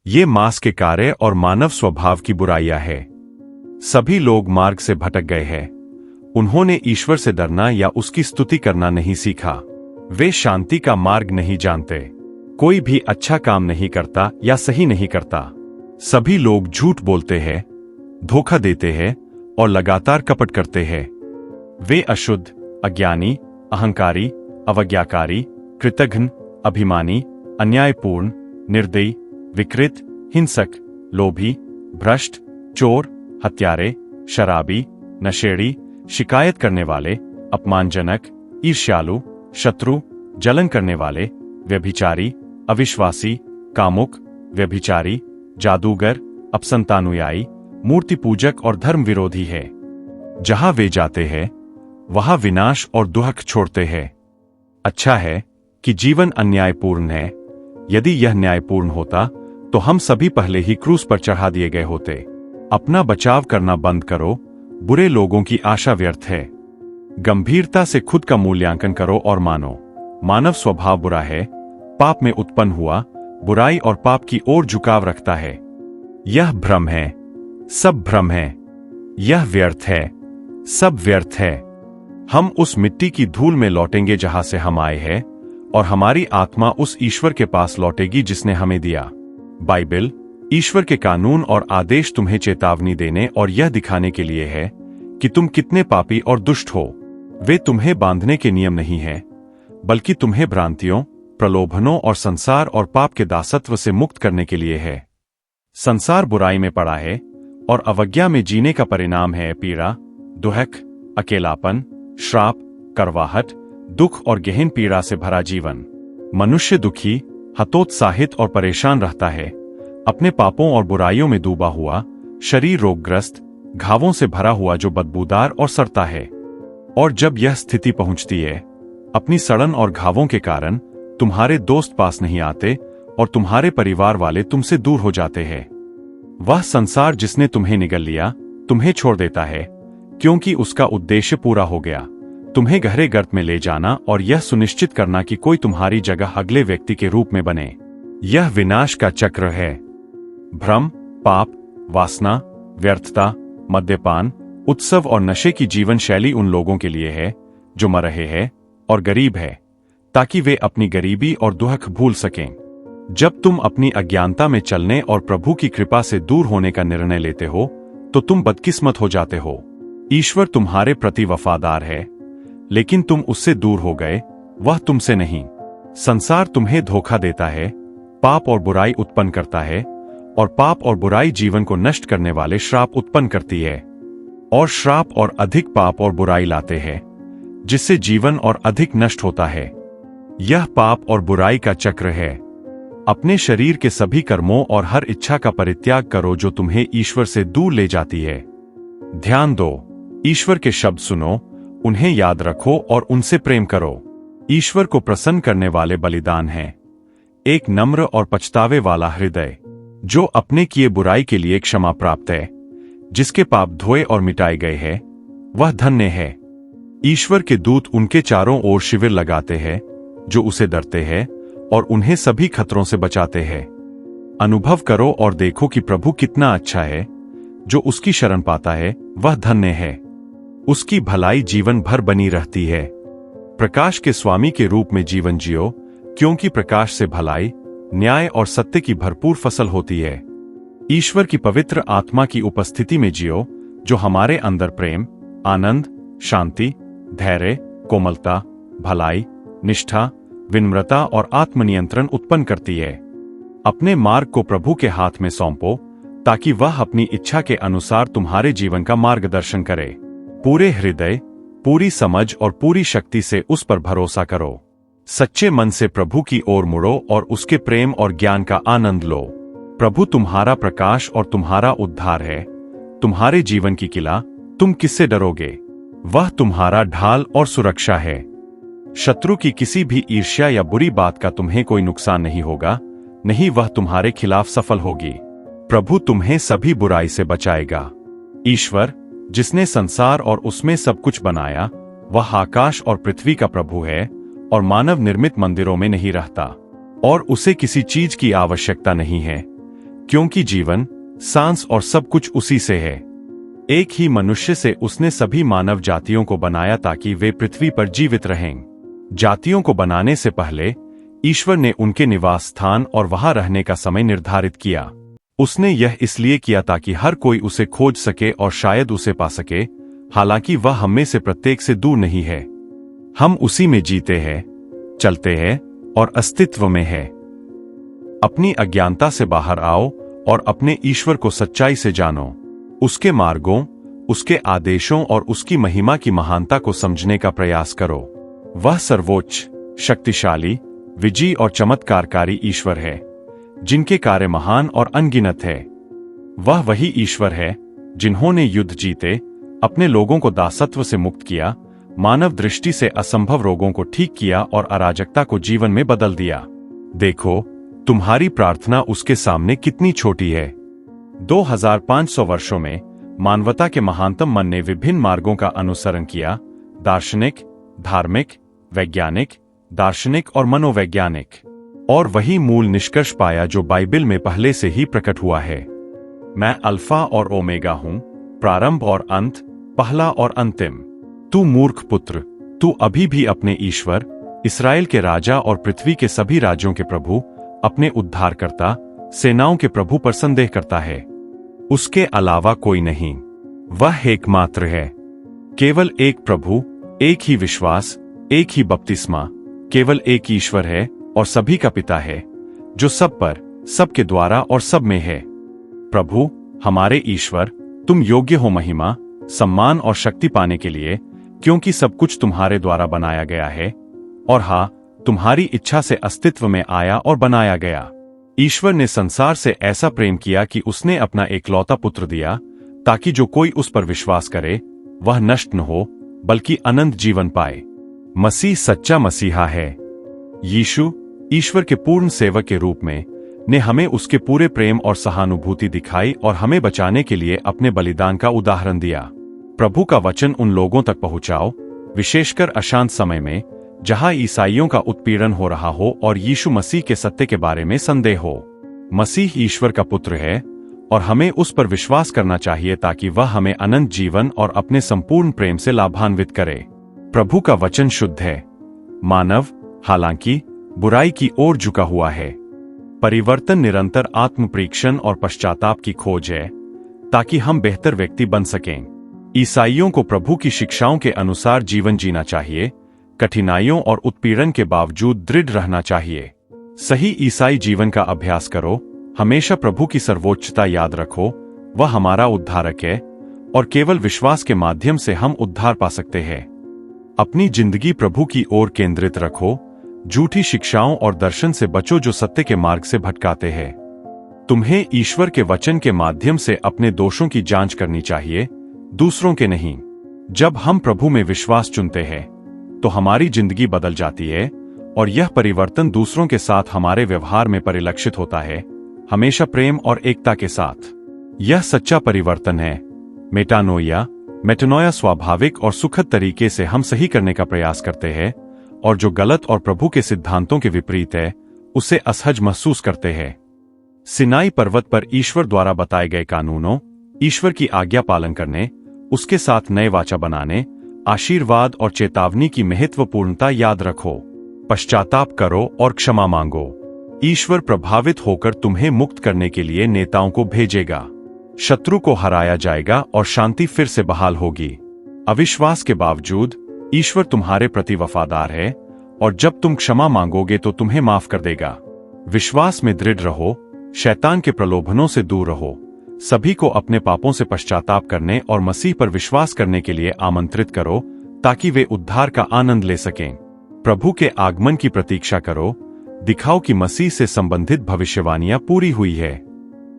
ये मांस के कार्य और मानव स्वभाव की बुराइयां है। सभी लोग मार्ग से भटक गए हैं। उन्होंने ईश्वर से डरना या उसकी स्तुति करना नहीं सीखा। वे शांति का मार्ग नहीं जानते। कोई भी अच्छा काम नहीं करता या सही नहीं करता। सभी लोग झूठ बोलते हैं, धोखा देते हैं और लगातार कपट करते हैं। वे अशुद्ध, अज्ञानी, अहंकारी, अवज्ञाकारी, कृतघ्न, अभिमानी, अन्यायपूर्ण, निर्दयी, विकृत, हिंसक, लोभी, भ्रष्ट, चोर, हत्यारे, शराबी, नशेड़ी, शिकायत करने वाले, अपमानजनक, ईर्ष्यालु, शत्रु, जलन करने वाले, व्यभिचारी, अविश्वासी, कामुक, व्यभिचारी, जादूगर, अपसंतानुयायी, मूर्ति पूजक और धर्म विरोधी है। जहां वे जाते हैं वहां विनाश और दुहक छोड़ते हैं। अच्छा है कि जीवन अन्यायपूर्ण है। यदि यह न्यायपूर्ण होता तो हम सभी पहले ही क्रूस पर चढ़ा दिए गए होते। अपना बचाव करना बंद करो। बुरे लोगों की आशा व्यर्थ है। गंभीरता से खुद का मूल्यांकन करो और मानो, मानव स्वभाव बुरा है, पाप में उत्पन्न हुआ, बुराई और पाप की ओर झुकाव रखता है। यह भ्रम है, सब भ्रम है। यह व्यर्थ है, सब व्यर्थ है। हम उस मिट्टी की धूल में लौटेंगे जहां से हम आए हैं, और हमारी आत्मा उस ईश्वर के पास लौटेगी जिसने हमें दिया। बाइबल, ईश्वर के कानून और आदेश तुम्हें चेतावनी देने और यह दिखाने के लिए है कि तुम कितने पापी और दुष्ट हो। वे तुम्हें बांधने के नियम नहीं हैं, बल्कि तुम्हें भ्रांतियों, प्रलोभनों और संसार और पाप के दासत्व से मुक्त करने के लिए है। संसार बुराई में पड़ा है और अवज्ञा में जीने का परिणाम है पीड़ा, दुहक, अकेलापन, श्राप, करवाहट, दुख और गहन पीड़ा से भरा जीवन। मनुष्य दुखी, हतोत्साहित और परेशान रहता है, अपने पापों और बुराइयों में डूबा हुआ, शरीर रोगग्रस्त, घावों से भरा हुआ जो बदबूदार और सड़ता है। और जब यह स्थिति पहुंचती है, अपनी सड़न और घावों के कारण तुम्हारे दोस्त पास नहीं आते और तुम्हारे परिवार वाले तुमसे दूर हो जाते हैं। वह संसार जिसने तुम्हें निगल लिया तुम्हें छोड़ देता है, क्योंकि उसका उद्देश्य पूरा हो गया, तुम्हें गहरे गर्त में ले जाना और यह सुनिश्चित करना कि कोई तुम्हारी जगह अगले व्यक्ति के रूप में बने। यह विनाश का चक्र है। भ्रम, पाप, वासना, व्यर्थता, मद्यपान, उत्सव और नशे की जीवन शैली उन लोगों के लिए है जो मर रहे हैं और गरीब है, ताकि वे अपनी गरीबी और दुहक भूल सकें। जब तुम अपनी अज्ञानता में चलने और प्रभु की कृपा से दूर होने का निर्णय लेते हो तो तुम बदकिस्मत हो जाते हो। ईश्वर तुम्हारे प्रति वफादार है, लेकिन तुम उससे दूर हो गए, वह तुमसे नहीं। संसार तुम्हें धोखा देता है, पाप और बुराई उत्पन्न करता है, और पाप और बुराई जीवन को नष्ट करने वाले श्राप उत्पन्न करती है, और श्राप और अधिक पाप और बुराई लाते हैं, जिससे जीवन और अधिक नष्ट होता है। यह पाप और बुराई का चक्र है। अपने शरीर के सभी कर्मों और हर इच्छा का परित्याग करो जो तुम्हें ईश्वर से दूर ले जाती है। ध्यान दो, ईश्वर के शब्द सुनो, उन्हें याद रखो और उनसे प्रेम करो। ईश्वर को प्रसन्न करने वाले बलिदान हैं एक नम्र और पछतावे वाला हृदय, जो अपने किए बुराई के लिए क्षमा प्राप्त है, जिसके पाप धोए और मिटाए गए हैं, वह धन्य है। ईश्वर के दूत उनके चारों ओर शिविर लगाते हैं जो उसे डरते हैं और उन्हें सभी खतरों से बचाते हैं। अनुभव करो और देखो कि प्रभु कितना अच्छा है। जो उसकी शरण पाता है वह धन्य है। उसकी भलाई जीवन भर बनी रहती है। प्रकाश के स्वामी के रूप में जीवन जियो, क्योंकि प्रकाश से भलाई, न्याय और सत्य की भरपूर फसल होती है। ईश्वर की पवित्र आत्मा की उपस्थिति में जियो, जो हमारे अंदर प्रेम, आनंद, शांति, धैर्य, कोमलता, भलाई, निष्ठा, विनम्रता और आत्मनियंत्रण उत्पन्न करती है। अपने मार्ग को प्रभु के हाथ में सौंपो, ताकि वह अपनी इच्छा के अनुसार तुम्हारे जीवन का मार्गदर्शन करे। पूरे हृदय, पूरी समझ और पूरी शक्ति से उस पर भरोसा करो। सच्चे मन से प्रभु की ओर मुड़ो और उसके प्रेम और ज्ञान का आनंद लो। प्रभु तुम्हारा प्रकाश और तुम्हारा उद्धार है, तुम्हारे जीवन की किला। तुम किससे डरोगे? वह तुम्हारा ढाल और सुरक्षा है। शत्रु की किसी भी ईर्ष्या या बुरी बात का तुम्हें कोई नुकसान नहीं होगा, नहीं वह तुम्हारे खिलाफ सफल होगी। प्रभु तुम्हें सभी बुराई से बचाएगा। ईश्वर, जिसने संसार और उसमें सब कुछ बनाया, वह आकाश और पृथ्वी का प्रभु है और मानव निर्मित मंदिरों में नहीं रहता, और उसे किसी चीज की आवश्यकता नहीं है, क्योंकि जीवन, सांस और सब कुछ उसी से है। एक ही मनुष्य से उसने सभी मानव जातियों को बनाया ताकि वे पृथ्वी पर जीवित रहें। जातियों को बनाने से पहले ईश्वर ने उनके निवास स्थान और वहां रहने का समय निर्धारित किया। उसने यह इसलिए किया ताकि हर कोई उसे खोज सके और शायद उसे पा सके, हालांकि वह हम में से प्रत्येक से दूर नहीं है। हम उसी में जीते हैं, चलते हैं और अस्तित्व में है। अपनी अज्ञानता से बाहर आओ और अपने ईश्वर को सच्चाई से जानो। उसके मार्गों, उसके आदेशों और उसकी महिमा की महानता को समझने का प्रयास करो। वह सर्वोच्च, शक्तिशाली, विजयी और चमत्कारकारी ईश्वर है, जिनके कार्य महान और अनगिनत है। वह वही ईश्वर है जिन्होंने युद्ध जीते, अपने लोगों को दासत्व से मुक्त किया, मानव दृष्टि से असंभव रोगों को ठीक किया और अराजकता को जीवन में बदल दिया। देखो, तुम्हारी प्रार्थना उसके सामने कितनी छोटी है। 2500 वर्षों में मानवता के महानतम मन ने विभिन्न मार्गों का अनुसरण किया, दार्शनिक, धार्मिक, वैज्ञानिक, दार्शनिक और मनोवैज्ञानिक, और वही मूल निष्कर्ष पाया जो बाइबिल में पहले से ही प्रकट हुआ है। मैं अल्फा और ओमेगा हूं, प्रारंभ और अंत, पहला और अंतिम। तू मूर्ख पुत्र, तू अभी भी अपने ईश्वर, इस्राएल के राजा और पृथ्वी के सभी राज्यों के प्रभु, अपने उद्धारकर्ता, सेनाओं के प्रभु पर संदेह करता है। उसके अलावा कोई नहीं। वह एकमात्र है। केवल एक प्रभु, एक ही विश्वास, एक ही बपतिस्मा, केवल एक ईश्वर है और सभी का पिता है, जो सब पर, सबके द्वारा और सब में है। प्रभु, हमारे ईश्वर, तुम योग्य हो महिमा, सम्मान और शक्ति पाने के लिए, क्योंकि सब कुछ तुम्हारे द्वारा बनाया गया है, और हाँ, तुम्हारी इच्छा से अस्तित्व में आया और बनाया गया। ईश्वर ने संसार से ऐसा प्रेम किया कि उसने अपना एकलौता पुत्र दिया, ताकि जो कोई उस पर विश्वास करे वह नष्ट न हो, बल्कि अनंत जीवन पाए। मसीह सच्चा मसीहा है। यीशु, ईश्वर के पूर्ण सेवक के रूप में, ने हमें उसके पूरे प्रेम और सहानुभूति दिखाई और हमें बचाने के लिए अपने बलिदान का उदाहरण दिया। प्रभु का वचन उन लोगों तक पहुंचाओ, विशेषकर अशांत समय में, जहां ईसाइयों का उत्पीड़न हो रहा हो और यीशु मसीह के सत्य के बारे में संदेह हो। मसीह ईश्वर का पुत्र है और हमें उस पर विश्वास करना चाहिए ताकि वह हमें अनंत जीवन और अपने संपूर्ण प्रेम से लाभान्वित करे। प्रभु का वचन शुद्ध है। मानव, हालांकि, बुराई की ओर झुका हुआ है। परिवर्तन निरंतर आत्मपरीक्षण और पश्चाताप की खोज है, ताकि हम बेहतर व्यक्ति बन सकें। ईसाइयों को प्रभु की शिक्षाओं के अनुसार जीवन जीना चाहिए, कठिनाइयों और उत्पीड़न के बावजूद दृढ़ रहना चाहिए। सही ईसाई जीवन का अभ्यास करो, हमेशा प्रभु की सर्वोच्चता याद रखो, वह हमारा उद्धारक है और केवल विश्वास के माध्यम से हम उद्धार पा सकते हैं। अपनी जिंदगी प्रभु की ओर केंद्रित रखो, झूठी शिक्षाओं और दर्शन से बचो जो सत्य के मार्ग से भटकाते हैं। तुम्हें ईश्वर के वचन के माध्यम से अपने दोषों की जांच करनी चाहिए, दूसरों के नहीं। जब हम प्रभु में विश्वास चुनते हैं तो हमारी जिंदगी बदल जाती है और यह परिवर्तन दूसरों के साथ हमारे व्यवहार में परिलक्षित होता है, हमेशा प्रेम और एकता के साथ। यह सच्चा परिवर्तन है। मेटानोया स्वाभाविक और सुखद तरीके से हम सही करने का प्रयास करते हैं और जो गलत और प्रभु के सिद्धांतों के विपरीत है उसे असहज महसूस करते हैं। सिनाई पर्वत पर ईश्वर द्वारा बताए गए कानूनों, ईश्वर की आज्ञा पालन करने, उसके साथ नए वाचा बनाने, आशीर्वाद और चेतावनी की महत्वपूर्णता याद रखो। पश्चाताप करो और क्षमा मांगो। ईश्वर प्रभावित होकर तुम्हें मुक्त करने के लिए नेताओं को भेजेगा। शत्रु को हराया जाएगा और शांति फिर से बहाल होगी। अविश्वास के बावजूद ईश्वर तुम्हारे प्रति वफादार है और जब तुम क्षमा मांगोगे तो तुम्हें माफ कर देगा। विश्वास में दृढ़ रहो, शैतान के प्रलोभनों से दूर रहो। सभी को अपने पापों से पश्चाताप करने और मसीह पर विश्वास करने के लिए आमंत्रित करो ताकि वे उद्धार का आनंद ले सकें। प्रभु के आगमन की प्रतीक्षा करो। दिखाओ कि मसीह से संबंधित भविष्यवाणियां पूरी हुई है।